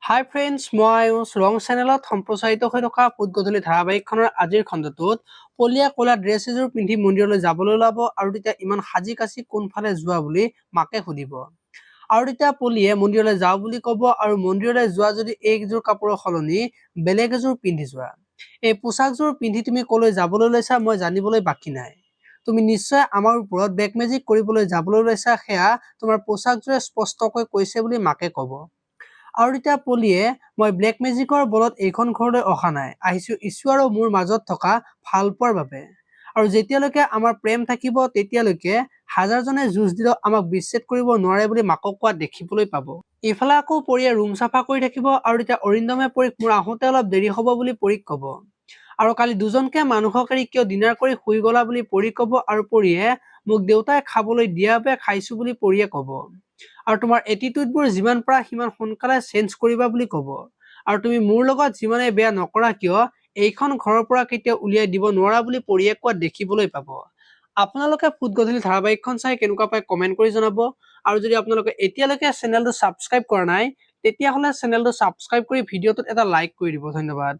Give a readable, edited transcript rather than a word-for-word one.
হাই friends, মই আয়ুষ ৰং চেনেলত সম্প্ৰচাৰিত হৈ থকা ফুটগধূলি ধাৰাবাহিকখনৰ আজিৰ খণ্ডটোত পলিয়া ক'লা ড্ৰেছ এযোৰ পিন্ধি মন্দিৰলৈ যাবলৈ ওলাব আৰু তেতিয়া ইমান সাজি কাচি কোনফালে যোৱা বুলি মাকে সুধিব। আৰু তেতিয়া পলিয়ে মন্দিৰলৈ যাওঁ বুলি ক'ব আৰু মন্দিৰলৈ যোৱা যদি এইযোৰ কাপোৰৰ সলনি বেলেগ এযোৰ পিন্ধি যোৱা। এই পোচাকযোৰ পিন্ধি তুমি ক'লৈ যাবলৈ লৈছা মই জানিবলৈ বাকী নাই। তুমি নিশ্চয় আমাৰ ওপৰত বেক মেজিক কৰিবলৈ যাবলৈ লৈছা, সেয়া তোমাৰ পোচাকযোৰে স্পষ্টকৈ কৈছে বুলি মাকে ক'ব। আৰু তেতিয়া পলিয়ে মই ব্লেক মেজিকৰ বলত এইখন ঘৰলৈ অহা নাই, আহিছো ঈশ্বৰ আৰু মোৰ মাজত থকা ভাল পোৱাৰ বাবে। আৰু যেতিয়ালৈকে আমাৰ প্ৰেম থাকিব তেতিয়ালৈকে হাজাৰজনে যুঁজ দিলেও আমাক বিচ্ছেদ কৰিব নোৱাৰে বুলি মাকক কোৱা দেখিবলৈ পাব। ইফালে আকৌ পৰিয়ে ৰুম চাফা কৰি থাকিব আৰু তেতিয়া অৰিন্দমে পৰীক মোৰ আহোঁতে অলপ দেৰি হ'ব বুলি পৰীক ক'ব। আৰু কালি দুজনকে মানুহক এৰি কিয় ডিনাৰ কৰি শুই গলা বুলি পৰী ক'ব আৰু পৰিয়ে মোক দেউতাই খাবলৈ দিয়া বাবে খাইছো বুলি পৰিয়ে ক'ব। আৰু তোমাৰ এটিটিউডবোৰ যিমান পাৰা সিমান সোনকালে চেঞ্জ কৰিবা বুলি ক'ব। আৰু তুমি মোৰ লগত যিমানে বেয়া নকৰা কিয় এইখন ঘৰৰ পৰা কেতিয়াও উলিয়াই দিব নোৱাৰা বুলি পৰিয়ে কোৱা দেখিবলৈ পাব। আপোনালোকে ফুটগধূলি ধাৰাবাহিকখন চাই কেনেকুৱা পায় কমেন্ট কৰি জনাব। আৰু যদি আপোনালোকে এতিয়ালৈকে চেনেলটো ছাবস্ক্ৰাইব কৰা নাই তেতিয়াহ'লে চেনেলটো ছাবস্ক্ৰাইব কৰি ভিডিঅ'টোত এটা লাইক কৰি দিব। ধন্যবাদ।